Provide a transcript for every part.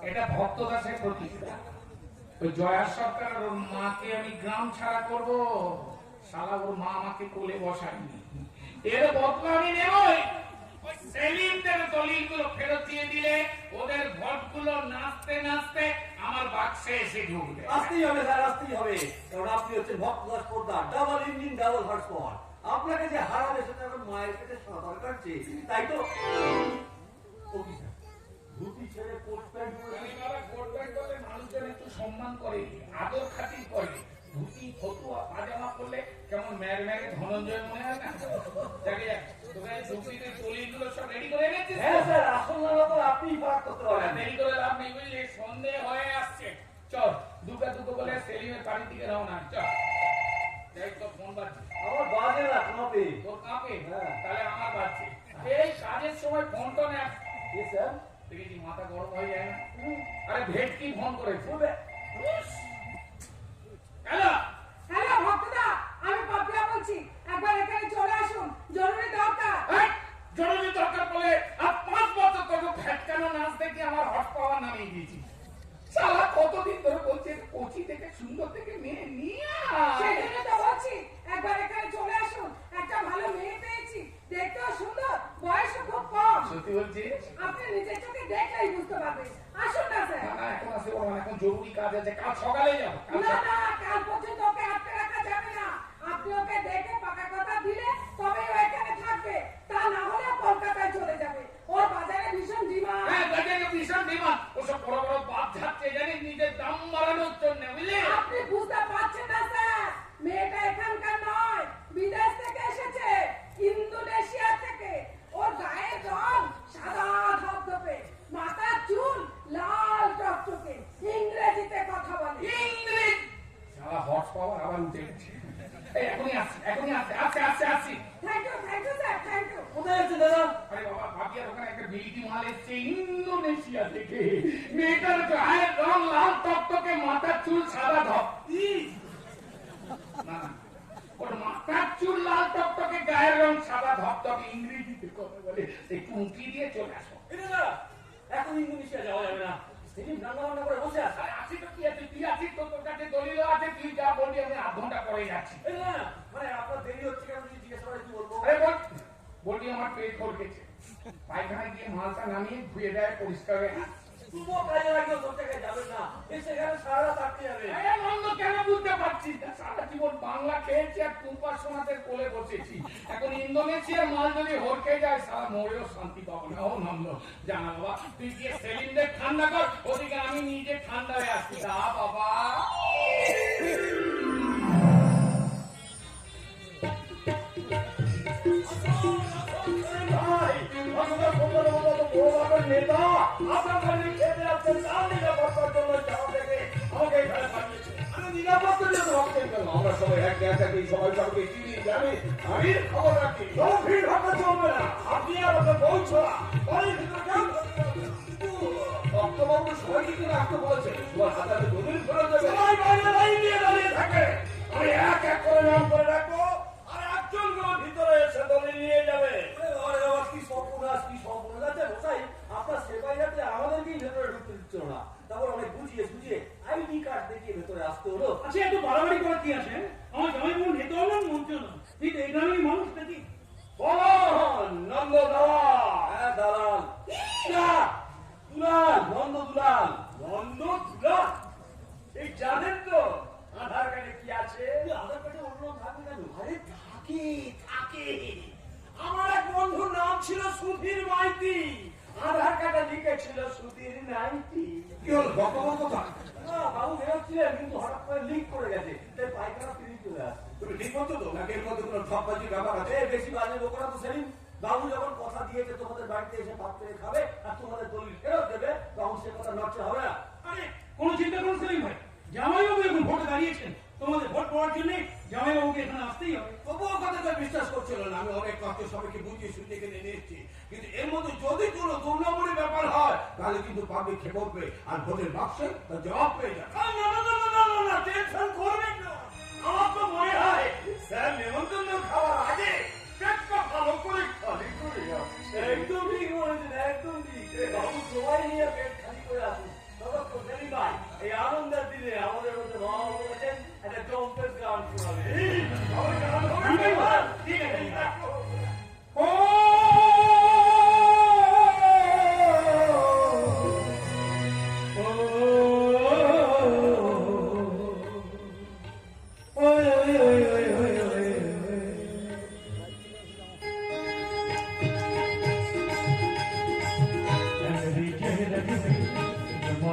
এটা ভক্তদাসের প্রতিষ্ঠা। ওই জয়া সরকার ওর মাকে আমি গ্রাম ছাড়া করব, শালা ওর মা আমাকে কোলে বসায়নি, এর বদলা আমি নেবই। ওই সেলিমদের দলিলগুলো ফেরত দিয়ে দিলে ওদের ভোটগুলো নাচতে নাচতে আমার বাক্সে এসে ঢুকবে। আসতেই হবে স্যার, আসতেই হবে, কারণ আপনি হচ্ছেন Bhaktadas Poddar, double engine double horsepower. আপনাকে যে হারাবে সেটা এখন মায়ের পেটে সাঁতার কাটছে, তাই তো। ধুতি ছেড়ে কোট প্যান্ট পরে কোট প্যান্ট পরে মানুষজন একটু সম্মান করে, আদর খাতির করে। ধুতি ফতুয়া পাজামা করলে কেমন ম্যার ম্যারে ধনঞ্জয় মনে হয় না? জাগে তোকে ধুতিতে দলিলগুলো সব রেডি করে এনেছিস? হ্যাঁ স্যার, আসল না তো আপনিই পাক করতে পারেন। দেরি করে লাভ নেই, বুঝলি? সন্দেহ হয়ে আসছে। চল দুটো দুটো বলে সেলিমের বাড়ির দিকে রওনা। চল যাই, তো ফোন বাজছে। আমার বাজে না, কাঁপে। তোর কাঁপে? হ্যাঁ। তাহলে আমার বাজছে। এই কাজের সময় ফোন তো না। স্যার দেখেছি মাথা গরম হয়ে যায় না? আরে ভেটকি ফোন করেছে। হ্যালো হ্যালো ভক্তদা, আমি পাপিয়া বলছি, একবার এখানে চলে আসুন, জরুরি দরকার। জরুরি দরকার বলে আর 5 বছর তোকে ভেটকানো নাচ দেখে আমার হট পাওয়ার নামিয়ে দিয়েছি। শালা কতদিন ধরে বলছে কোচি থেকে সুন্দর থেকে মেয়ে নিয়ে সেই জন্য তো বলছি, একবার এখানে চলে আসুন, একটা ভালো মেয়ে পেয়েছি, দেখতেও সুন্দর, বয়সও খুব কম। সত্যি বলছিস? আপনি নিজের চোখে দেখলেই বুঝতে পারবেন। আসুন না স্যার। না এখন আসে বলো, এখন জরুরি কাজ আছে, কাল সকালে যাবো। না না, কাল পর্যন্ত ওকে আটকে রাখা যাবে না। আপনি ওকে দেখে পাকা কথা দিলে তবেই ও এখানে থাকবে, তা না হলে কলকাতায় চলে যাবে। ওর বাজারে ভীষণ ডিমান্ড। হ্যাঁ বাজারে ভীষণ ডিমান্ড। ওসব বড় বড় বাদ ঝাড়ছে জানিস, নিজের দাম বাড়ানোর জন্য, বুঝলি? আপনি বুঝতে পারছেন না স্যার, মেয়েটা এখানকার নয়, বিদেশ থেকে এসেছে, ইন্দোনেশিয়া থেকে। ওর গায়ের রং সাদা ধবধবে, মাথার চুল লাল টকটকে, ইংরেজিতে কথা বলে। ইংরেজি শালা হর্স পাওয়ার আবার উঠে গেছে। এখনই আসছি, এখনই আসছি। Thank you sir, thank you. কোথায় আছে দাদা? আরে বাবা, ভাবিয়ার ওখানে একটা বিলিতি মাল এসছে ইন্দোনেশিয়া থেকে। মেয়েটার গায়ের রং লাল টকটকে, মাথার চুল সাদা ধপ। না না, ওর মাথার চুল লাল টকটকে, গায়ের রং সাদা ধপধপে, ইংরেজিতে কথা বলে। একটু উঁকি দিয়ে চলে আসো। এখন ইন্দোনেশিয়া যাওয়া যাবে না, সেদিন রান্না বান্না করে বসে আছে। আরে আসি তো কি আছে, তুই আছিস তো, তোর কাছে দলিল আছে, তুই যা বলবি আমি আধ ঘন্টা পরে যাচ্ছি। মানে আপনার দেরি হচ্ছে কেন জিজ্ঞেস করে কি বলবো? আরে বলবি আমার পেট ভরকেছে, পায়খানায় গিয়ে মালটা নামিয়ে ধুয়ে দেয়, পরিষ্কার হয়ে তুমিও কাজে লাগিয়ে তোর জায়গায় যাবেন না, সেখানে সারা রাত আটকে যাবে। মন্দ কেন বুঝতে পারছিস না? সারা জীবন বাংলা খেয়েছি আর টুম্পার সোনাদের কোলে বসেছি, এখন ইন্দোনেশিয়ার মাল যদি হরকে যায় সারা মরেও শান্তি পাবো না। ও নন্দ জানা বাবা, তুই গিয়ে সেলিমদের ঠান্ডা কর, ওদিকে আমি নিজে ঠান্ডা হয়ে আসছি। দা বাবা নেতা আপনার খেতে আসছেন, তার নিরাপত্তার জন্য আমাকে এখানে পাঠিয়েছে। আমি নিরাপত্তার জন্য আমরা সবাই এক থাকি, সবাই সবাইকে চিনি জানি, আমি খবর রাখি। ভিড় ভাবনা চলবে না, আপনি আমাকে বলছো না। ভক্তবাবু সবাইকে কিন্তু রাখতে বলেছে, সবার হাতে হাতে দলিল ফেরত দেবে, সবাই বাইরে লাইন দিয়ে দাঁড়িয়ে থাকে। আমি এক এক করে নাম করে রাখবো, আর একজন ভিতরে এসে দলিল নিয়ে যাবে। কি সর্বনাশ, কি সর্বনাশ আছে বসাই, আপনার সেবাই যাতে আমাদেরকেই ভেতরে ঢুকতে দিচ্ছ না। তারপর অনেক বুঝিয়ে আইডি কার্ড দেখিয়ে ভেতরে আসতে হলো। আচ্ছা একটু বাড়াবাড়ি করার কি আছে? আমার জামাই বোন নেতা হলাম মন্ত্রী হলাম, ঠিক এই গ্রামের মানুষ নাকি? নন্দ দালাল। হ্যাঁ দালাল, দুলাল, নন্দ দুলাল। নন্দ দুলাল এই জানেন তো আধার কার্ডে কি আছে? আধার কার্ডে অন্য থাকবে কেন? আরে থাকে। আমার এক বন্ধুর নাম ছিল সুধীর মাইতি, আধার কার্ডে লিখেছিল সুধীর নাইতি। কি হলো বকবক কথা? না বাবু বেরোচ্ছিলেন, কিন্তু হঠাৎ করে লিক করে গেছে, তাই পায়খানা ফিরে চলে আসছে। তুমি ঠিক বলছো তো, নাকি এর মধ্যে কোনো ঠকবাজির ব্যাপার আছে? বেশি বাজে লোকরা তো সেদিন বাবু যখন কথা দিয়েছে তোমাদের বাড়িতে এসে ভাত করে খাবে আর তোমাদের দলিল ফেরত দেবে, তখন সে কথা নষ্ট হবে না। আরে কোনো চিন্তা করুন সেলিম ভাই, জামাইবাবু এখন ভোটে দাঁড়িয়েছেন, তোমাদের ভোট পাওয়ার জন্য জামাইবাবুকে এখানে আসতেই হবে। তবুও কথাটা বিশ্বাস করছিল না। আমি অনেক কষ্ট সবাইকে বুঝিয়ে সুঝিয়ে কিনে নিয়ে এসেছি, কিন্তু এর মধ্যে যদি কোনো 2 নম্বরের ব্যাপার হয় তাহলে কিন্তু পাবলিক খেয়ে পড়বে আর ভোটের বাক্সে তার জবাব পেয়ে যাবে। না টেনশন করবেন না, আমার তো মনে হয় স্যার নেমন্তন্ন খাওয়ার আগে পেটটা ভালো করে খালি করে আসছে। একদম ঠিক বলেছেন, একদম ঠিক। বাবু সবাই নিয়ে পেট খালি করে আসুন,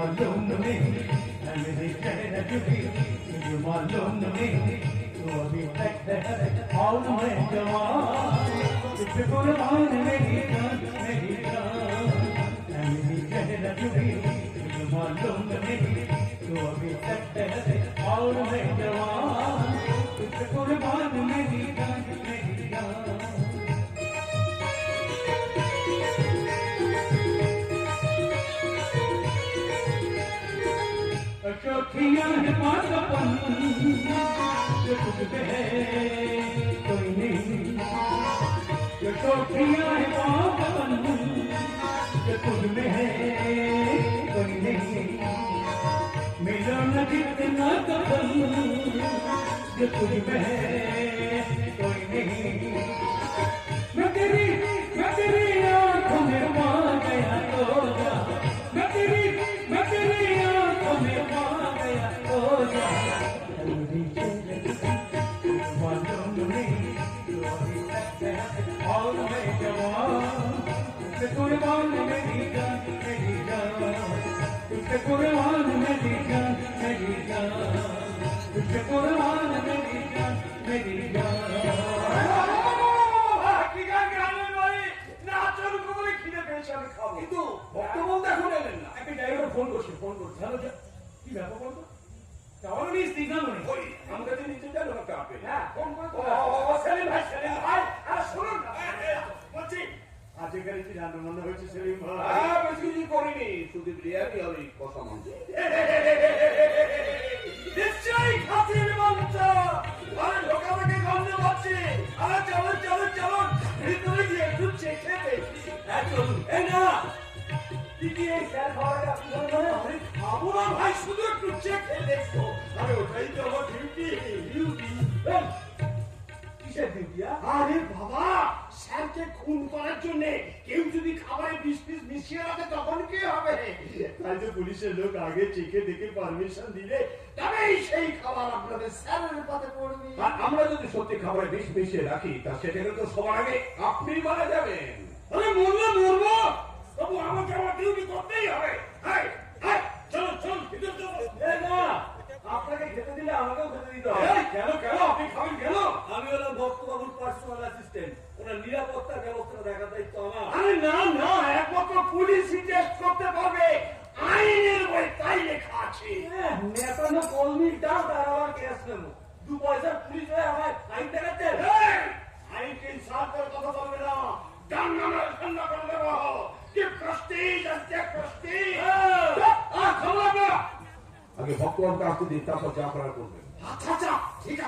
मालूम नहीं है मेरी चेहरा चुकी मुझे मालूम नहीं तो अभी तक है और मैं जवान तुझे कुर्बान मेरी जान है मेरी चेहरा चुकी मुझे मालूम नहीं तो अभी तक है और मैं जवान तुझे कुर्बान मेरी जान चौथियां है पागलपन जो तुझ पे है कोई नहीं जो चौथियां है पागलपन जो तुझ में है कोई नहीं मिलो न जितना कपन जो तुझ में है कोई नहीं मैं तेरी आंखों में पा गया तो जा मैं तेरी आंखों में पा गया तो जा मालूम नहीं तो अभी तक है और मैं जवान तुझसे कुर्बान मेरी जान तुझसे कुर्बान मेरी जान तुझसे कुर्बान मेरी जान কিন্তু বর্তমান দেখুন এলেন না। একটা ড্রাইভার ফোন করছে হ্যালো কি ব্যাপার বলতো তাহলে নিস সিগন্যাল নেই ওই আমাদের যে নিচে যান ওটা আপনি হ্যাঁ ফোন করে সেলিম ভাই আরে শুনুন না বলছি আজ এখানে কি রান্না বান্না হয়েছে সেলিম ভাই? বেশি কিছু করিনি, শুধু বিরিয়ানি আর এই কষা মাংস। নিশ্চয়ই খাসির মাংস। আরে লোক আমাকে গন্ধ পাচ্ছে। আরে চলুন ভিতরে গিয়ে একটু চেখে দেখি। হ্যাঁ চলুন। এই না কি এই স্যার খাওয়াটা আপনার মনে হয় খাবো না ভাই, শুধু একটু চেখে দেখবো। আরে ওটাই তো আমার ডিউটি। কিসের ডিউটি? আরে বাবা, স্যারকে খুন করার জন্য কেউ যদি খাবারে বিষ মিশিয়ে রাখে তখন কি হবে? তাই তো পুলিশের লোক আগে চেখে দেখে পারমিশন দিলে তবেই সেই খাবার আপনাদের স্যারের পাতে পড়বে। আর আমরা যদি সত্যি খাবারে বিষ মিশিয়ে রাখি তা সেটাকে তো সবার আগে আপনি মারা যাবেন। আরে মরবো তবু আমাকে আমার ডিউটি করতেই হবে। চল ভিতর চল। না, আপনাকে খেতে দিলে আমাকেও খেতে দিতে হবে। কেন আপনি খাবেন কেন? আমি হলাম ভক্তবাবুর পার্সোনাল অ্যাসিস্ট্যান্ট, ওনার নিরাপত্তার ব্যবস্থা দেখার দায়িত্ব আমার। আরে না, একমাত্র পুলিশই টেস্ট করতে পারবে, আইনের বই তাই লেখা আছে। নেতানো কর্মীর দাম তার আমার কেস নেবো, 2 পয়সার পুলিশ হয়ে আমার আইন দেখাচ্ছে। আইনকে ইনসাফ করে কথা বলবে না, ডান নামের ঠান্ডা করে দেবো। কি প্রেস্টিজ আছে প্রেস্টিজ। আগে ভক্তবানকে আসতে দিন, তারপর যা করার করবেন। আচ্ছা ঠিক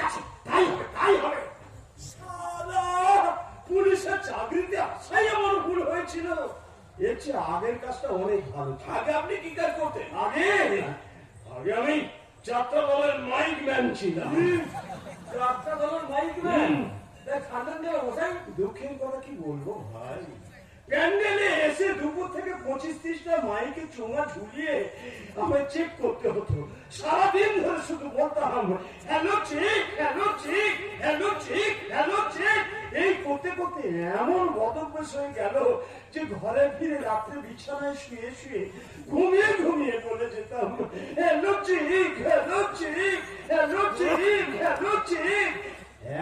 আছে তাই হবে। পুলিশের চাকরিতে আসাই আমার ভুল হয়েছিল, এর চেয়ে আগের কাজটা অনেক ভালো। আগে আপনি কি কাজ করতেন? আগে আমি যাত্রা দলের মাইক ম্যান ছিলাম। যাত্রা দলের মাইক ম্যান? দুঃখের কথা কি বলবো ভাই, প্যান্ডেলে এসে দুপুর থেকে 25-30টা মাইকে চোঙা ঝুলিয়ে আমায় চেক করতে হতো। সারাদিন ধরে শুধু বলতাম হ্যালো চেক। এই করতে এমন বদভ্যাস হয়ে গেল যে ঘরে ফিরে রাত্রে বিছানায় শুয়ে ঘুমিয়ে বলে যেতাম হ্যালো চেক।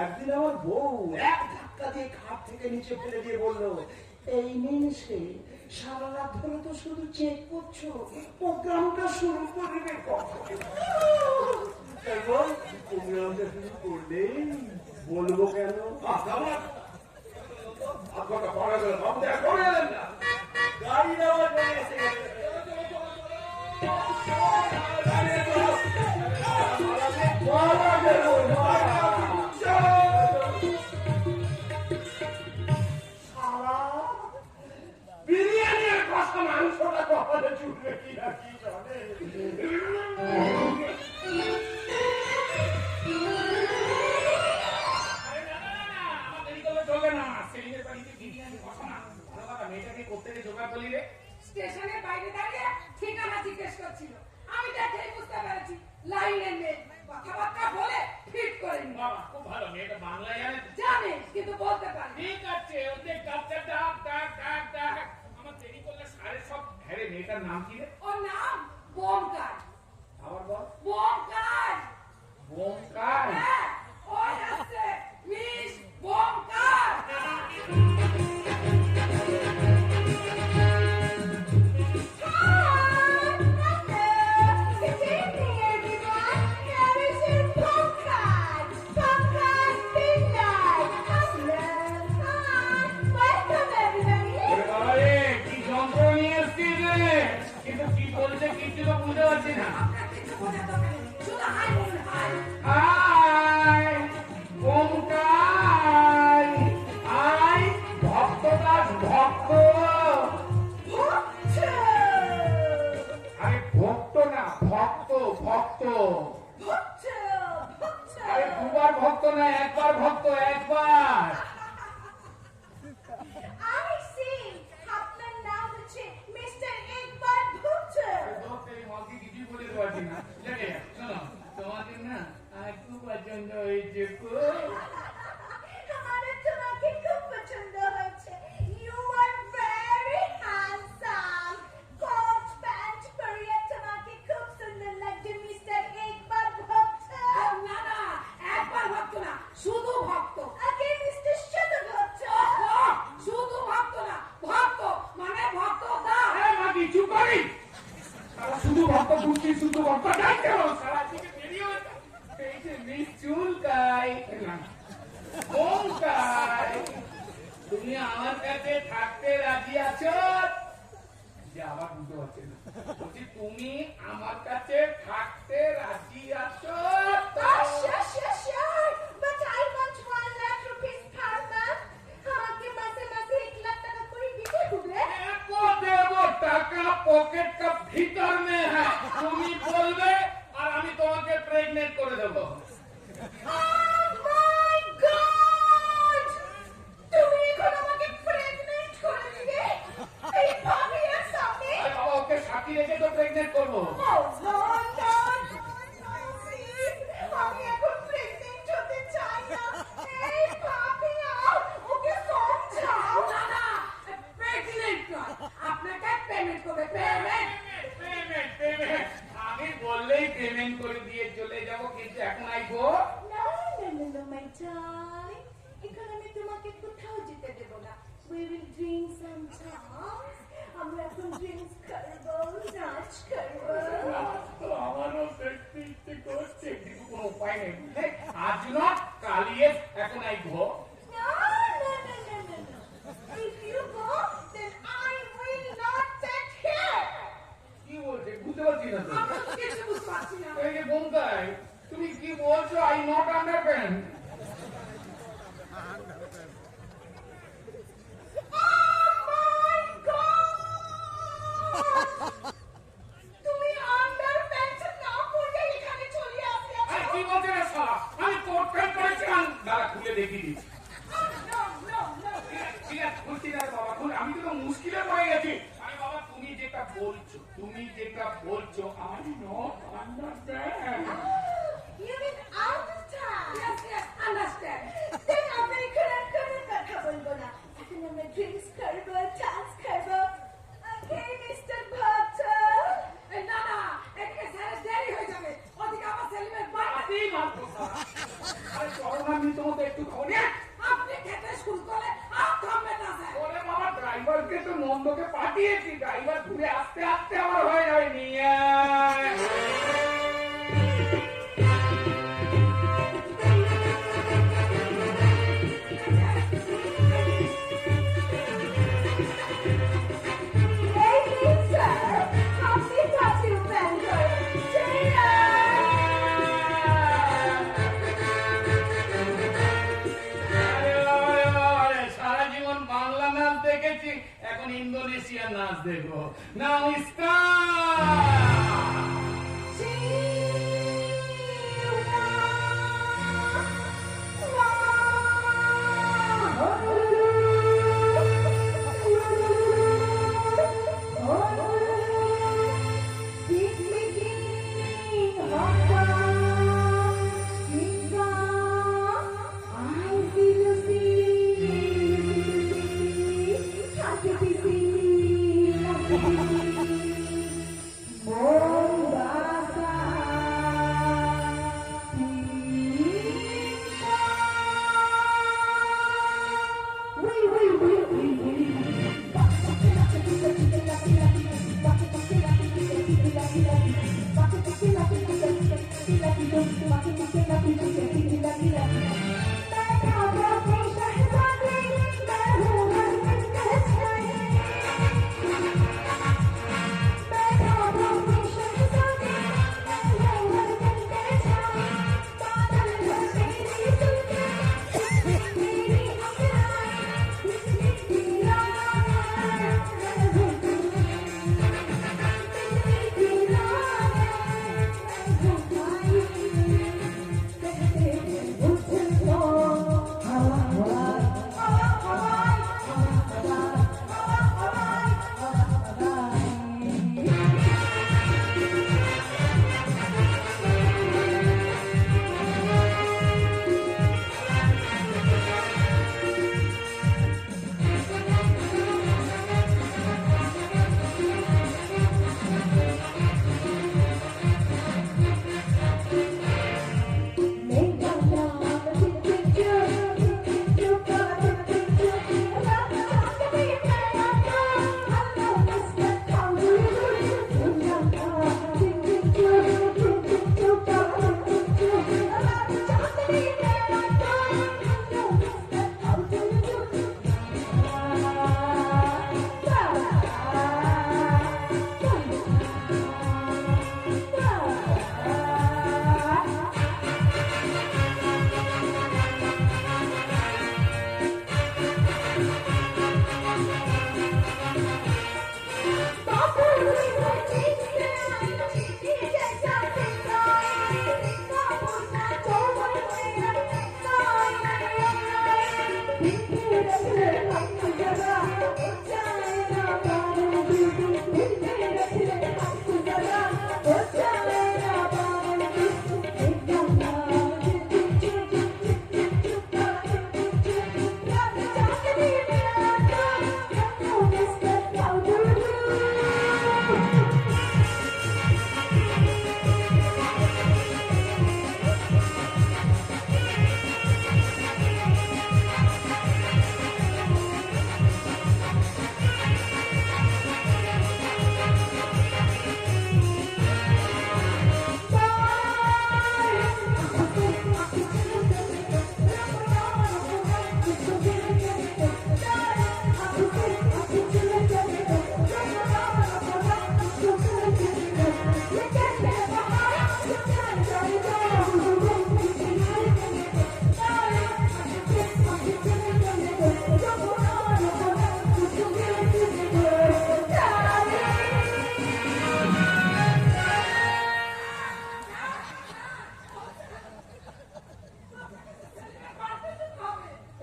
একদিন আমার বউ এক ধাক্কা দিয়ে খাট থেকে নিচে ফেলে দিয়ে বললো, এই মিনিসে সারা রাত ধরে তো শুধু চেক করছো, প্রোগ্রামটা শুরু করবে কখন? প্রোগ্রামটা শুরু করলেই বলবো কেন? গাড়ি নেওয়ার জন্য এসে গেছে। বিরিয়ানির কষা মাংসটা কখনো চুলবে কিনা কি জানে। স্টেশনের বাইরে দাঁড়িয়ে ঠিকানা জিজ্ঞেস করছিল, আমি দেখেই বুঝতে পেরেছি লাইনের মেয়ে, কথাবার্তা বলে ফিট করেনি। বাবা খুব ভালো, মেয়েটা বাংলা জানে কিন্তু বলতে পারে। ঠিক আছে, ওদের ডাক্তার ডাক আমার দেরি করলে সারে সব হ্যাঁ মেয়েটার মেয়েটার নাম কি রে? ওর নাম বোমকার। আবার বল। বোমকার। বোমকার। হ্যাঁ, ওই আসছে মিস বোমকার। ওরে বাবা রে, কি যন্ত্র নিয়ে এসছিস রে? কিন্তু কি বলছে কিছু তো বুঝতে পারছি না। আপনার কিছু বোঝার দরকার নেই, শুধু হাই বলুন, হাই। আয় বোমকার, আয় ভক্ত দাস ভক্ত। ভুগছে, আরে ভক্ত না, ভক্ত ভক্ত। ভুগছে, ভুগছে। আরে দুবার ভক্ত না, একবার ভক্ত, একবার। I see. আপনার নাম হচ্ছে মিস্টার একবার ভুগছে। আরে দোস্ত, এই মাকে কিছুই বলতে পারছি না। জানে, শোনো, তোমাকে না আর খুব পছন্দ হয়েছে গো। আমারও তোমাকে খুব পছন্দ হয়েছে। You are very handsome. Coat pant পরে তোমাকে খুব সুন্দর লাগছে মিস্টার একবার ভক্ত। না না, একবার ভক্ত না, শুধু ভক্ত। আগে মিস্টার শুধু ভক্ত। শুধু ভক্ত না, ভক্ত মানে ভক্ত না। আরে মা কিছু করি। সারা শুধু ভক্ত বুঝছি, শুধু ভক্ত যাই কেন? সারা দিকে বেরিয়ে হচ্ছে। এই যে নিশ্চুলকাই। বোমকার, তুমি আমার কাছে থাকতে রাজি আছো? যে আবার বুঝতে পারছি না। বলছি তুমি আমার কাছে থাকতে রাজি আছো? Sure. But I want 1 lakh rupees per month. আমাকে মাসে মাসে 1 লাখ টাকা করে দিতে হবে। দেবো টাকা পকেট কা ভিতর মে হ্যাঁ। তুমি বলবে আর আমি তোমাকে প্রেগনেন্ট করে দেবো। Oh my God! তুমি এখন আমাকে প্রেগনেন্ট করে দিবে? এই ভাবিয়ার সামনে? আরে বাবা, ওকে সাথী রেখে তো প্রেগনেন্ট করবো। Oh Lord, God! Please, আমি এখন প্রেগনেন্ট হতে চাই না। এই ভাবিয়া, ওকে সমঝাও। না না, প্রেগনেন্ট নয়, আপনাকে পেমেন্ট করবে, পেমেন্ট। পেমেন্ট। আমি বললেই পেমেন্ট করে দিয়ে চলে যাবো, কিন্তু এখন আইবো। No, my darling. এখন আমি তোমাকে কোথাও যেতে দেব না। We will drink some songs. আমরা এখন ড্রিঙ্কস করবো, নাচ করবো। আমারও দেখতে ইচ্ছে করছে, কিন্তু কোনো উপায় নেই। আজ না কালিয়ে এখন আইবো। No. If you go, then I will not sit here. কি বলছে বুঝতে পারছি না তো। আমি কিছু বুঝতে পারছি না। এই যে বোমকাই, তুমি কি বলছো? I not understand. Oh my God! তুমি আন্ডারপ্যান্ট না পরে এখানে চলে আসলে। আরে কি বলছে রে শালা? আমি কোট প্যান্ট পরেছিলাম। দাঁড়া খুলে দেখি দিচ্ছি। No. ঠিক আছে, খুলছি না রে বাবা, খুল। আমি তো মুশকিলে পড়ে গেছি। আরে বাবা, তুমি যেটা বলছো I not understand. You mean understand? Yes, understand. Then আমরা এখানে আর কোনো কথা বলবো না। এখন আমরা ড্রিঙ্কস করবো, ডান্স করবো। Okay, Mr. ভক্ত? না, এদিকে স্যারের দেরি হয়ে যাবে। ওদিকে আমার সেলিমের বাড়ি। এই মাত্র শালা। আরে চলো না, আমি তোমাকে একটু খাওয়াই। আপনি খেতে শুরু করলে আর থামবে না স্যার। ওরে বাবা, ড্রাইভারকে তো নন্দকে পাঠিয়েছি। ড্রাইভার ঘুরে আসতে আমার হয়ে যাবে। নিয়ে Ladies, sir, আপনি কাছে প্ল্যান করেন। সারা জীবন বাংলা নাচ দেখেছি, এখন ইন্দোনেশিয়ার নাচ দেখবো। নাও I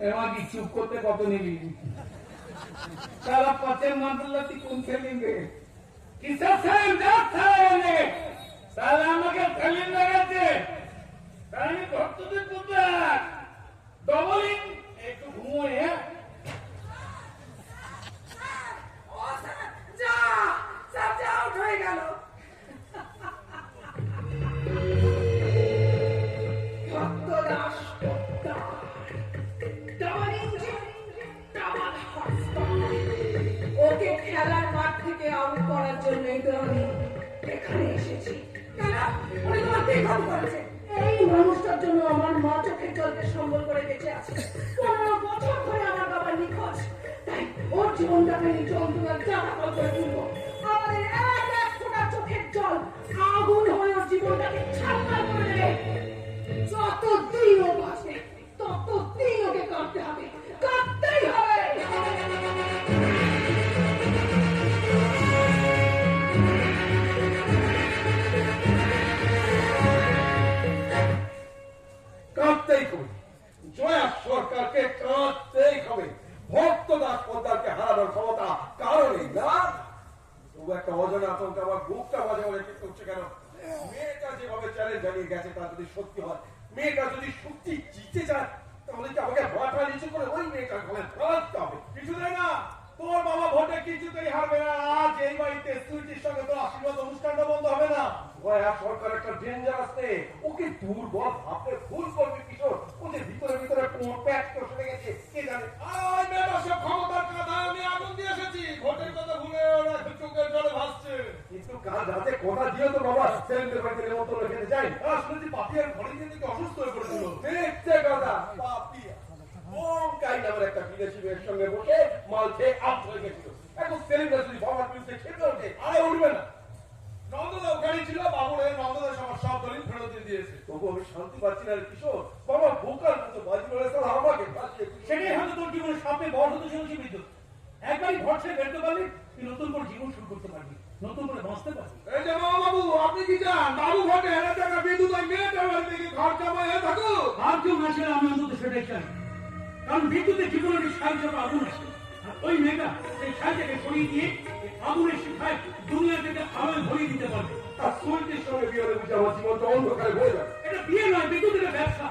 এবার কি চুপ করতে কত নিবি? সারা পথের মাদুল্লাতি কোন খেলিবে? কিসের সাইন যাচ্ছে এনে? সালা আমাকে খেলিন লাগাচ্ছে। তাই আমি ভক্তদের পুত্র ডবলিং একটু ঘুমোয় যা সব যা আউট হয়ে গেল। ভক্তদাস ওকে খেলার মাঠ থেকে আউট করার জন্য আমি এখানে এসেছি। কেন? উনি তোমার দেখভাল করেছে। এই মানুষটার জন্য আমার মা চোখের জলকে সম্বল করে বেঁচে আছে। 15 বছর ধরে আমার বাবা নিখোঁজ। তাই ওর জীবনটাকে নিচে অন্তরাল জানাকল করে তুলবো। আমাদের এক এক ফোঁটা চোখের জল আগুন হয়ে ওর জীবনটাকে ছাড়খাড় করে দেবে। যতদিন ও বাঁচবে ততদিন ওকে কাঁদতে হবে, কাঁদতেই হবে। কাঁদতেই হবে, জয়া সরকারকে কাঁদতেই হবে। ভক্তদাস পোদ্দারকে হারানোর ক্ষমতা কারো নেই না। তবু একটা অজানা আতঙ্ক আমার বুকটা মাঝে মাঝে ঠিক করছে কেন? মেয়েটা যেভাবে চ্যালেঞ্জ জানিয়ে গেছে তা যদি সত্যি হয়, মেয়েটা যদি সত্যি জিতে যায়, তাহলে কি আমাকে মাথা নিচু করে ওই মেয়েটার গলায় ধরাতে হবে? কিছু দেয় না, তোর বাবা ভোটে কিছুতেই হারবে না। আজ এই বাড়িতে সুইটির সঙ্গে তোর আশীর্বাদ অনুষ্ঠানটা বন্ধ হবে না। জয়া সরকার একটা ডেঞ্জার আছে, ওকে দুর্বল ভাবতে ভুল করবে কিশোর। ওদের ভিতরে ভিতরে প্যাচ করে গেছে, কে জানে। আর মেয়েটা সব ক্ষমতার কথায় আমি আগুন দিয়ে এসেছি। ভোটের কথা ভুলে ওরা চোখের জলে ভাসছে। কিন্তু কাল রাতে কথা দিও তো বাবা, সেলিমদের বাড়িতে নেমন্তন্ন খেতে যাই। শুনেছি পাপিয়ার ঘরে গিয়ে নাকি অসুস্থ হয়ে পড়েছিল। মিথ্যে কথা, পাপিয়া কাই নামের একটা বিদেশি মেয়ের সঙ্গে বসে মাল খেয়ে আপ হয়ে গেছিল। এখন সেলিমরা যদি বাবার বিরুদ্ধে খেতে ওঠে, আরে উঠবে না, নন্দদা ওখানে ছিল, বাবুর এই নন্দদা সব দলিল ফেরত দিয়ে দিয়েছে। তবু আমি শান্তি পাচ্ছি না রে কিশোর। বাবা বোকার মতো বাজি মেরে তারা আমাকে ফাঁসিয়ে দিল। সেটাই হয়তো তোর জীবনের সবচেয়ে বড় হতে চলেছে বিদ্যুৎ। একবারই ঘর ছেড়ে বেরোতে পারলি, তুই নতুন করে জীবন শুরু করতে পারবি, নতুন করে বাঁচতে পারবি। এই যে বাবু, আপনি কি চান বাবু ঘটে হেরে টাকা বিদ্যুৎ ওই মেয়েটার বাড়ি থেকে ঘর জামাই হয়ে থাকুক? আর কেউ না ছিল, আমি অন্তত সেটাই চাই। কারণ বিদ্যুতের জীবনের একটি সাহিত্য আগুন আছে, আর ওই মেয়েটা সেই সাহিত্যকে সরিয়ে দিয়ে আগুনের শিক্ষায় দুনিয়া থেকে আলোয় ভরিয়ে দিতে পারবে। আর সুইটির সঙ্গে বিয়ে হলে বুঝি আমার জীবনটা অন্ধকারে হয়ে যাবে। এটা বিয়ে নয়, বিদ্যুৎ এটা ব্যবসা।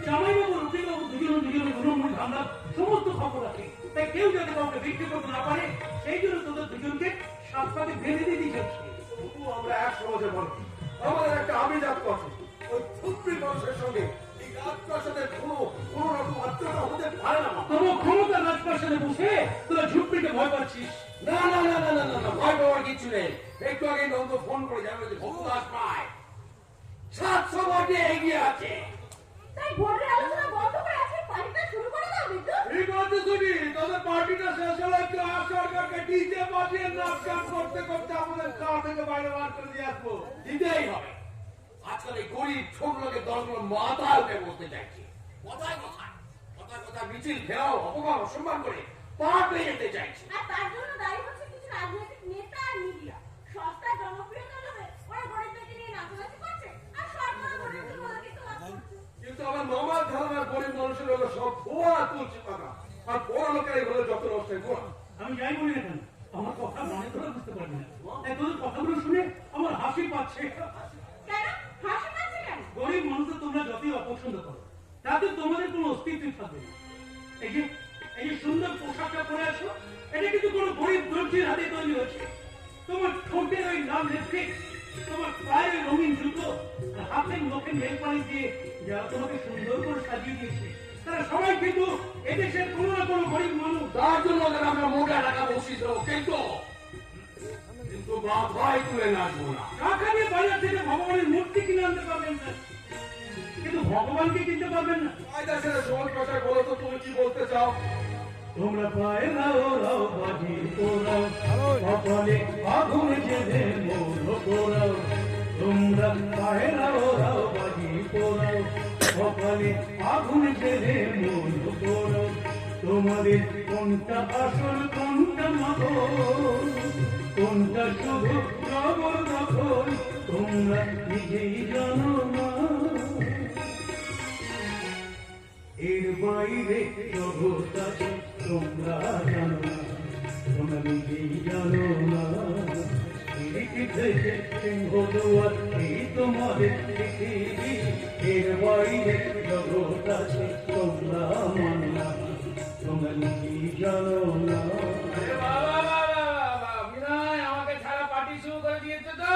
জামাইবাবু রুটিবাবু দুজনের গুণমূল ধান্দার সমস্ত খবর আছে, তাই কেউ যাতে কাউকে বিক্রি করতে না পারে সেই জন্য তোদের দুজনকে সাতটাকে বেঁধে দিয়ে দিয়েছে। তবু আমরা এক সমাজের মানুষ, আমাদের একটা আভিজাত আছে। ওই ফুটপির মানুষের সঙ্গে এই রাজপ্রাসাদের কোনো রকম আত্মীয়তা হতে পারে না। তোমার ক্ষমতা রাজপ্রাসাদে বসে তোরা ঝুপড়িকে ভয় পাচ্ছিস। না না না না না না, ভয় পাওয়ার কিছু নেই। একটু আগে নন্দ ফোন করে জানালো যে ভক্তদাস প্রায় 700 ভোটে এগিয়ে আছে। তাই ভোটের আলোচনা বন্ধ করে আজকে পার্টিটা শুরু করে দাও বিদ্যুৎ। ঠিক আছে শুনি, তোদের পার্টিটা শেষ হলে ক্লাস সরকারকে ডিজে পাঠিয়ে নাচ গান করতে করতে আমাদের কার থেকে বাইরে বার করে দিয়ে আসবো। দিতেই হবে। আজকাল এই গরিব ছোট লোকের দলগুলো মাথা উঠে বসতে চাইছে। কথায় কথায় কথায় কথায় মিছিল ঘেরাও অপমান অসম্মান করে পা পেয়ে যেতে চাইছে। আর তার জন্য দায়ী হচ্ছে কিছু রাজনৈতিক নেতা আর মিডিয়া। সস্তা জনপ্রিয়তা লোভে ওরা গরিবদেরকে নিয়ে নাচানাচি করছে, আর সরকার গরিবদের বলাকে তোলা করছে। কিন্তু আমার নমাজ ধারণার গরিব মানুষের হলো সব ধোয়া তুলছে পাতা, আর বড় লোকেরাই হলো যত নষ্টের গোড়া। আমি যাই বলি না কেন, আমার কথা মনে করে বুঝতে পারবি না। তাই তোদের কথাগুলো শুনে আমার হাসি পাচ্ছে। কেন হাসি পাচ্ছে কেন? গরিব মানুষদের তোমরা যতই অপছন্দ করো, তাতে তোমাদের কোনো অস্তিত্বই থাকবে না। এই যে সুন্দর পোশাকটা পরে আছো, এটা কিন্তু কোনো গরিব দর্জির হাতে তৈরি হয়েছে। তোমার ঠোঁটের ওই লাল লিপস্টিক, তোমার পায়ের রঙিন জুতো, আর হাতের মুখে নেল পালিশ দিয়ে যারা তোমাকে সুন্দর করে সাজিয়ে দিয়েছে, তারা সবাই কিন্তু এদেশের কোনো না কোনো গরিব মানুষ। তার জন্য ওদের আমরা মোটা টাকা বসিয়ে দেবো, কিন্তু মাথায় তুলে নাচবো না। টাকা দিয়ে বাজার থেকে ভগবানের মূর্তি কিনে আনতে পারবেন না, কিন্তু ভগবানকে কিনতে পারবেন না। আয়দা ছেলে সহজ ভাষায় বলো তো তুমি কি বলতে চাও? তোমরা পায়ে রাও রাও বাজি পোড়াও, কপালে আগুন জেলে মৌল পোড়াও। তোমরা পায়ে রাও রাও বাজি পোড়াও, কপালে আগুন জেলে মৌল পোড়াও। তোমাদের কোনটা আসল কোনটা নকল, কোনটা শুধু জবর দখল, তোমরা নিজেই জানো না। এর বাইরে জগৎ আছে তোমরা জানো না, তোমরা নিজেই জানো না। সিংহদুয়ার এই তোমাদের পৃথিবী, এর বাইরে জগৎ আছে তোমরা মানো না, তোমরা নিজেই জানো না। আরে বাবা বাবা বাবা, বিনয় আমাকে ছাড়া পার্টি শুরু করে দিয়েছে তো।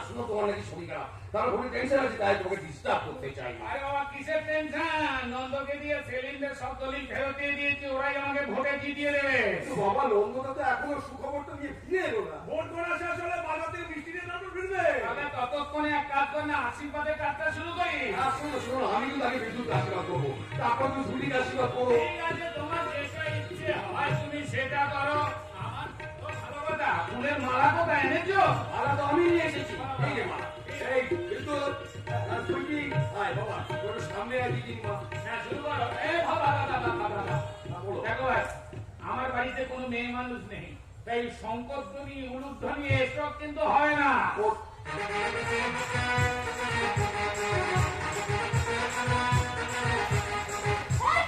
শুনো তোমার নাকি শরীর খারাপ, তার খুবই টেনশন আছে, তাই তোমাকে ডিস্টার্ব করতে চাই না। আরে বাবা কিসের টেনশন, নন্দকে দিয়ে সেলিমদের সব দলিল ফেরত দিয়ে দিয়েছি, ওরাই আমাকে ভোটে জিতিয়ে দেবে। কিন্তু বাবা নন্দটা তো এখনো সুখবরটা নিয়ে ফিরে এলো না। ভোট করা শেষ হলে বাজার থেকে মিষ্টি নিয়ে নাটক ফিরবে। তাহলে ততক্ষণে এক কাজ করে না, আশীর্বাদের কাজটা শুরু করি। আর শোনো শোনো, আমি কিন্তু আগে বিদ্যুৎ আশীর্বাদ করবো, তারপর তুমি ঝুলির আশীর্বাদ করো। ঠিক আছে, তোমার যেটা ইচ্ছে হয় তুমি সেটা করো। আমার তো ভালো কথা, ফুলের মালা কোথায় এনেছো? আর তো আমি নিয়ে এসেছি, এই যে মা। এই বিদ্যুৎ, সুইটি, আয় বাবা, একটু সামনে আয় দিদি মা। হ্যাঁ শুরু করো। এ বাবা বাবা বাবা বাবা, বলো। দেখো ভাই, আমার বাড়িতে কোনো মেয়ে মানুষ নেই, তাই শঙ্করধ্বনি উলুধ্বনি এসব কিন্তু হয় না। ওই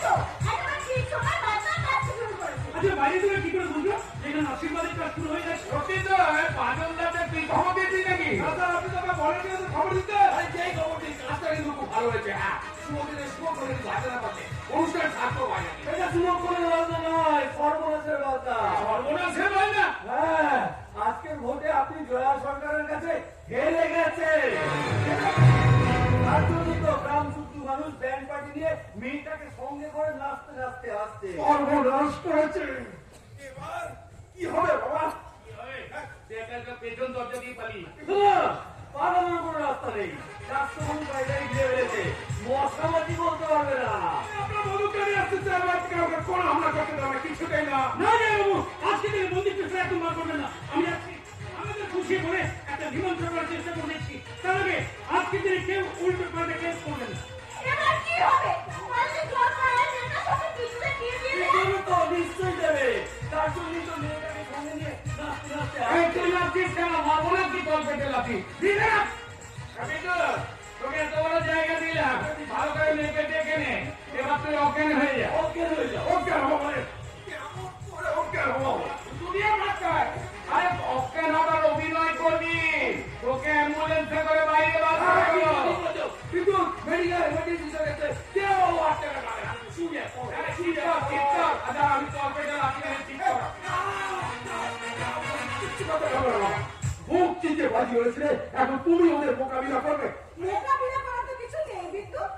তো একেবারে ঠিক সময় বাচ্চা কাজটা শুরু করেছে। আচ্ছা বাইরে থেকে কি করে বুঝলো এখানে আশীর্বাদের কাজ শুরু হয়ে গেছে? সত্যি তো, পাঁচন দাঁতে তুই খবর দিচ্ছিস নাকি? দাদা, আপনি তোকে বলেন যে খবর দিতে। আরে যেই খবর দিই, কাজটা কিন্তু খুব ভালো হয়েছে। হ্যাঁ, শুভদিনের শুভ করে কিন্তু হাতে না পাচ্ছে অনুষ্ঠান ছাড়তো বাইরে। এটা শুনো করে বার্তা নয়, সর্বনাশের বার্তা। সর্বনাশের হয় না। হ্যাঁ, আজকের ভোটে আপনি জয়া সরকারের কাছে হেরে গেছে। তার জন্য তো গ্রাম শুদ্ধ মানুষ ব্যান্ড পার্টি নিয়ে মেয়েটাকে সঙ্গে করে নাচতে নাচতে আসছে। সর্বনাশ করেছে। এবার কি হবে বাবা? কি হবে? দেখে তো পেছন দরজা দিয়ে পালিয়ে। পালানোর কোনো রাস্তা নেই। রাস্তা কোনো জায়গায় ঘিরে ফেলেছে। মশামাছি বলতে পারবে না। আপনার বধূকে আসতে চাই, আজকে আমাকে কোনো হামলা করতে দেবে না, কিছুতেই না। না রে বাবু, আজকে থেকে মন্দির পেছনে একদম বার করবেন না। আমি আজকে আমাদের খুশি করে একটা মীমাংসা করার চেষ্টা করেছি। তার আগে আজকে দিনে কেউ উল্টো পাল্টা কেস করবেন না। এবার কি হবে? মাঝে ক্লাস করে মেয়েটার সাথে পিছনে কি দিলে? তুমি তো নিশ্চয়ই দেবে। তার জন্যই তো মেয়েটাকে সঙ্গে নিয়ে নাচতে নাচতে এই তুই লাফছিস কেন? মারবো না কি তোর পেটে লাফি? দিলে না? আমি তো তোকে এত বড় জায়গা দিলাম, ভালো করে মেয়েকে দেখে নে। এবার তুই অজ্ঞান হয়ে যা। ওকে হয়ে যাও। ওকে হবো মানে ওকে হবো। দুনিয়া মাস্টার, আরে অজ্ঞান হবার অভিনয় করবি। তোকে অ্যাম্বুলেন্সে করে বাইরে বার করে দিল। কিন্তু মেডিকেল গেছে, কেউ আটকে রাখা যায় না। শুনে আরে চিৎকার, চিৎকার। আচ্ছা, আমি তোর পেটে লাফি মেরে চিৎকার। কিচ্ছু কথা হবে না। মুখ চিনতে বাজি হয়েছে, এখন তুমি ওদের মোকাবিলা করবে। মোকাবিলা করার তো কিছু নেই বিদ্যুৎ।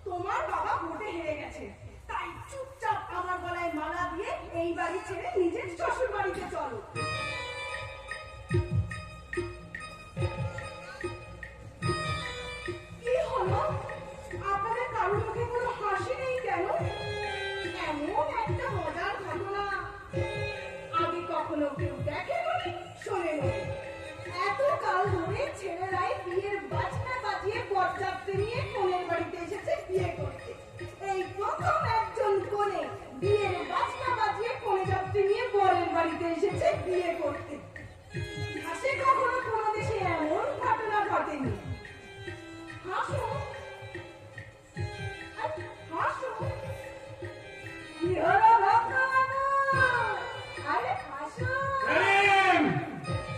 তোমার বাবা ভোটে হেরে গেছে, তাই চুপচাপ আমার গলায় মালা দিয়ে এই বাড়ি ছেড়ে নিজের শ্বশুর বাড়িতে চলো। কি হলো? আপনাদের কারোর মুখে কোনো হাসি নেই কেন? এমন একটা মজার ঘটনা আগে কখনো কেউ দেখেনি, শোনেনি। এত কাল ধরে ছেলেরাই বিয়ের বাজনা বাজিয়ে বরযাত্রী নিয়ে কনের বাড়িতে এসেছে বিয়ে করতে। এই প্রথম একজন কনে বিয়ের বাজনা বাজিয়ে কনে যাত্রী নিয়ে বরের বাড়িতে এসেছে বিয়ে করতে। ইতিহাসে কখনো কোনো দেশে এমন ঘটনা ঘটেনি। হাসো, হাসো। কি হলো ভক্তবাবু? আরে হাসো। সেলিম!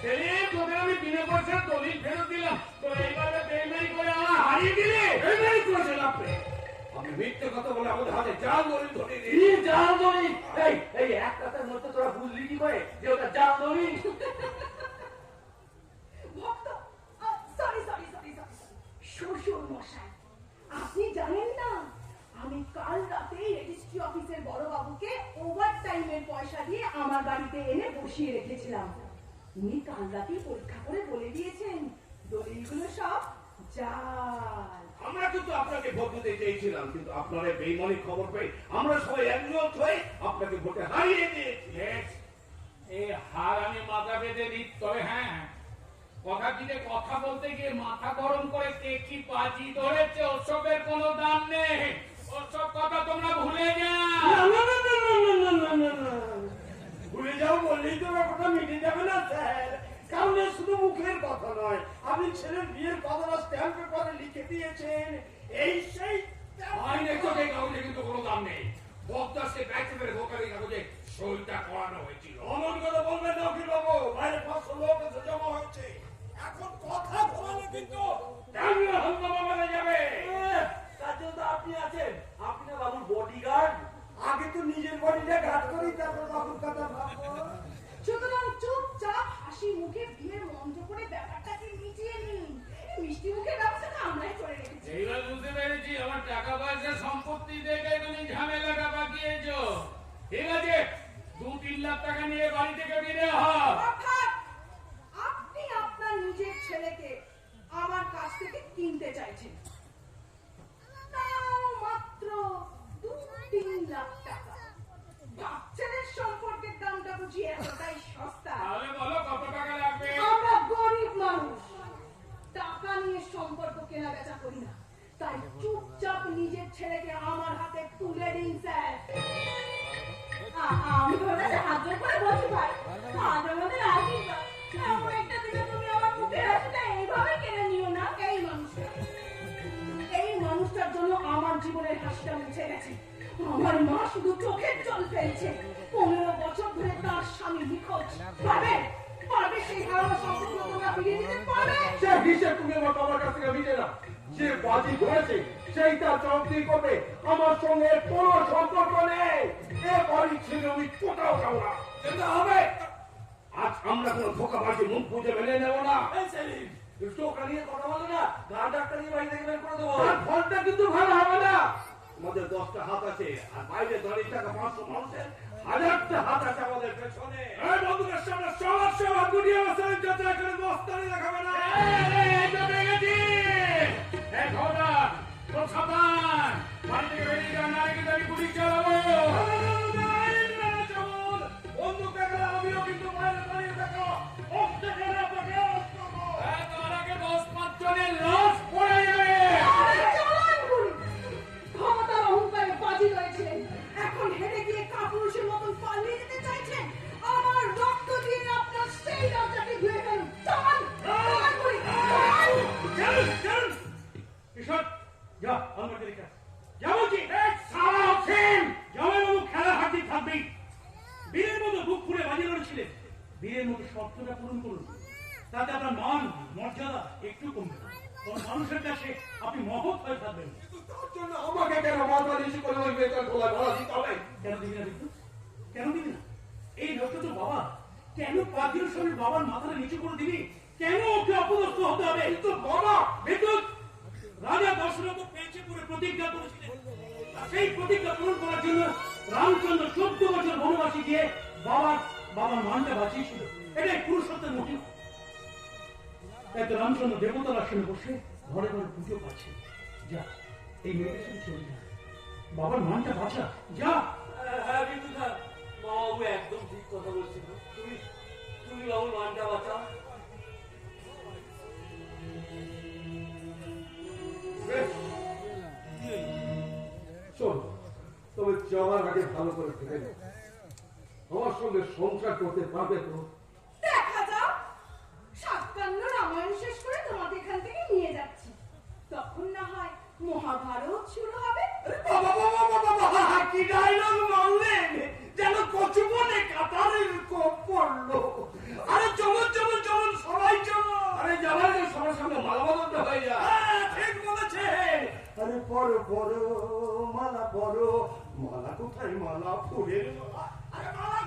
সেলিম, তোদের আমি বিনা পয়সার দলিল ফেরত দিলাম। তো এইভাবে বেইমানি করে আমার হারিয়ে দিলি। বেইমানি করেছেন আপনি। আপনি মিথ্যে কথা বলে আমাদের হাতে জাল দড়ি ধরিয়ে দিন। এই জাল দড়ি। এই এক কথার মধ্যে তোরা বুঝলি কি করে যে ওটা জাল দড়ি? ভক্ত, সরি সরি সরি সরি, শ্বশুর মশাই, আপনি জানেন না আমি কাল রাতে রেজিস্ট্রি অফিসের বড় বাবুকে ওভার টাইমের পয়সা দিয়ে আমার বাড়িতে এনে বসিয়ে রেখেছিলাম। উনি কাল রাতেই পরীক্ষা করে বলে দিয়েছেন দলিলগুলো সব জাল। আমরা কিন্তু আপনাকে ভোট দিতে চেয়েছিলাম, কিন্তু আপনার এই বেইমানি খবর পেয়ে আমরা সবাই একজোট হয়ে আপনাকে ভোটে হারিয়ে দিয়েছি। এই হার আমি মাথা বেঁধে নিই, তবে হ্যাঁ, কথা দিতে কথা বলতে গিয়ে মাথা গরম করে কে কি বাজি ধরেছে ওসবের কোনো দাম নেই। ওসব কথা তোমরা ভুলে যাও। ভুলে যাও বললেই তো ব্যাপারটা মিটে যাবে না স্যার। কারণ এ শুধু মুখের কথা নয়, আপনি ছেলের বিয়ের কথাটা স্ট্যাম্প পেপারে লিখে দিয়েছেন। এই সেই আইনের চোখে কাগজে কিন্তু কোনো দাম নেই। বক্তাসকে ব্যাংকে মেরে ভোকারি কাগজে সইটা করানো হয়েছিল। অমন কথা বলবেন না উকিল বাবু। বাইরে 500 লোক এসে জমা হয়েছে। এখন কথা বলালে কিন্তু টাঙ্গিয়ে হাঙ্গামা বেড়ে যাবে। তার জন্য তো আপনি আছেন। আপনি না বাবুর বডিগার্ড। আগে তো নিজের বডিটা ঘাট করি, তারপর বাবুর কথা ভাববো। সুতরাং চুপচাপ হাসি মুখে বিয়ের মন্ত্র করে ব্যাপারটাকে মিটিয়ে নিন। এই মিষ্টি মুখের ব্যবস্থাটা আমরাই করে রেখেছি। এইবার বুঝতে পেরেছি আমার টাকা পয়সা সম্পত্তি দেখে তুমি ঝামেলাটা বাকিয়েছ। ঠিক আছে, 2-3 লাখ টাকা নিয়ে বাড়ি থেকে বেরিয়ে হও। অর্থাৎ আপনি আপনার নিজের ছেলেকে আমার কাছ থেকে কিনতে চাইছেন, তাও মাত্র 2-3 লাখ টাকা। বাচ্চাদের সম্পর্কের দামটা বুঝি এতটাই সস্তা? তাহলে বলো কত টাকা লাগবে? আমরা গরিব মানুষ, টাকা নিয়ে সম্পর্ক কেনা বেচা করি না। তাই চুপচাপ নিজের ছেলেকে আমার হাতে তুলে দিন স্যার। আমি তোমার কাছে হাত জোড় করে বলছি ভাই, আজ আমাদের আশীর্বাদ। এমন একটা দিনে তুমি আমার মুখের হাসিটা এইভাবে কেড়ে নিও না। এই মানুষটার জন্য আমার জীবনের হাসিটা মুছে গেছে। আমার মা শুধু চোখের জল ফেলছে। 15 বছর ধরে তার স্বামী নিখোঁজ। পারবে পারবে সেই হারানো সম্পর্ক তোমরা ফিরিয়ে দিতে পারবে? সে হিসেব তুমি আমার কাছ থেকে মিটে না। যে বাজি ধরেছে সেই তার জবাবদিহি করবে। আমার সঙ্গে কোনো সম্পর্ক নেই। এ বাড়ি ছেড়ে আমি কোথাও যাবো না। যেতে হবে। আজ আমরা কোনো ধোকাবাজি মুখ বুঝে মেনে নেব না। এই সেলিম, একটু ওটা নিয়ে কথা বলো না। গা ডাক্তার নিয়ে বাড়ি থেকে বের করে দেবো। তার ফলটা কিন্তু ভালো হবে না। আমাদের 10টা হাত আছে আর বাইরে দাঁড়িয়ে থাকা 500 মানুষের 1000টা হাত আছে আমাদের পেছনে। এই বন্ধুদের সামনে সবার সবার গুটিয়ে বসে যাতে এখানে মস্তানি দেখাবে না। এই তো দেখেছি এই খবরদার তোর সাবধান বাড়ি থেকে বেরিয়ে যা না রেখে আমি গুলি চালাবো। বন্দুক দেখালে আমিও কিন্তু বাইরে দাঁড়িয়ে থাকো। অস্ত্র কেন আপনাকে তার আগে 10-5 জনের লাশ পড়ে যাবে। চলান গুরু ক্ষমতার অহংকারে বাজি রয়েছিলেন, এখন হেরে গিয়ে কাপুরুষের মতন পালিয়ে যেতে চাইছেন। আমার রক্ত দিয়ে আপনার সেই লজ্জাকে ধুয়ে ফেলুন। চলান চলান গুরু চলান। চলুন চলুন ঈশ্বর যা আমার রেখে আস। যাবো কি জামাইবাবু খেলা হাঁটি থাকবেই। বীরের মতো বুক খুলে বাজি লড়েছিলেন, বীরের মতো শর্তটা পূরণ করুন, তাতে আপনার মান মর্যাদা একটু কমবে না। কোন মানুষের কাছে আপনি মহৎ হয়ে থাকবেন। তার জন্য আমাকে কেন মাথা নিচু করে ওই বেকার খোলা ভাড়া দিতে হবে? কেন দিবি না বিদ্যুৎ? কেন দিবি না? এই লোকটা তো বাবা, কেন 5 দিনের সঙ্গে বাবার মাথাটা নিচু করে দিবি? কেন ওকে অপদস্থ হতে হবে? তো বাবা বিদ্যুৎ, রাজা দশরথ পেঁচে করে প্রতিজ্ঞা করেছিলেন, আর সেই প্রতিজ্ঞা পূরণ করার জন্য রামচন্দ্র 14 বছর বনবাসী গিয়ে বাবার মানটা বাঁচিয়েছিল। এটাই পুরুষত্বের মোটিভ। তাই তো রামচন্দ্র দেবতার আসনে বসে ঘরে ঘরে পুজো পাচ্ছে। যা এই মেয়েদের সাথে চলে যা, বাবার মানটা বাঁচা, যা। হ্যাঁ বিন্দু স্যার, বাবু একদম ঠিক কথা বলছিল। তুমি বাবুর মানটা বাঁচাও। শোন, তবে যাওয়ার আগে ভালো করে ভেবে নে। আমার সঙ্গে সংসার করতে পারবে তো? দেখা যাও, 57 রামায়ণ শেষ করে তোমাকে এখান থেকে নিয়ে যাচ্ছি, তখন না হয় মহাভারত শুরু হবে। বাবা বাবা বাবা বাবা কি ডায়লগ মারলেন, যেন কচুবনে কাতারের কোপ পড়লো। আরে চলুন চলুন চলুন সবাই চলো। আরে যাওয়ার আগে সবার সঙ্গে মালাবদলটা হয়ে যায়। হ্যাঁ, ঠিক বলেছেন। আরে পরো পরো মালা পরো, মালা কোথায় মালা ফুলের মালা। আরে মালা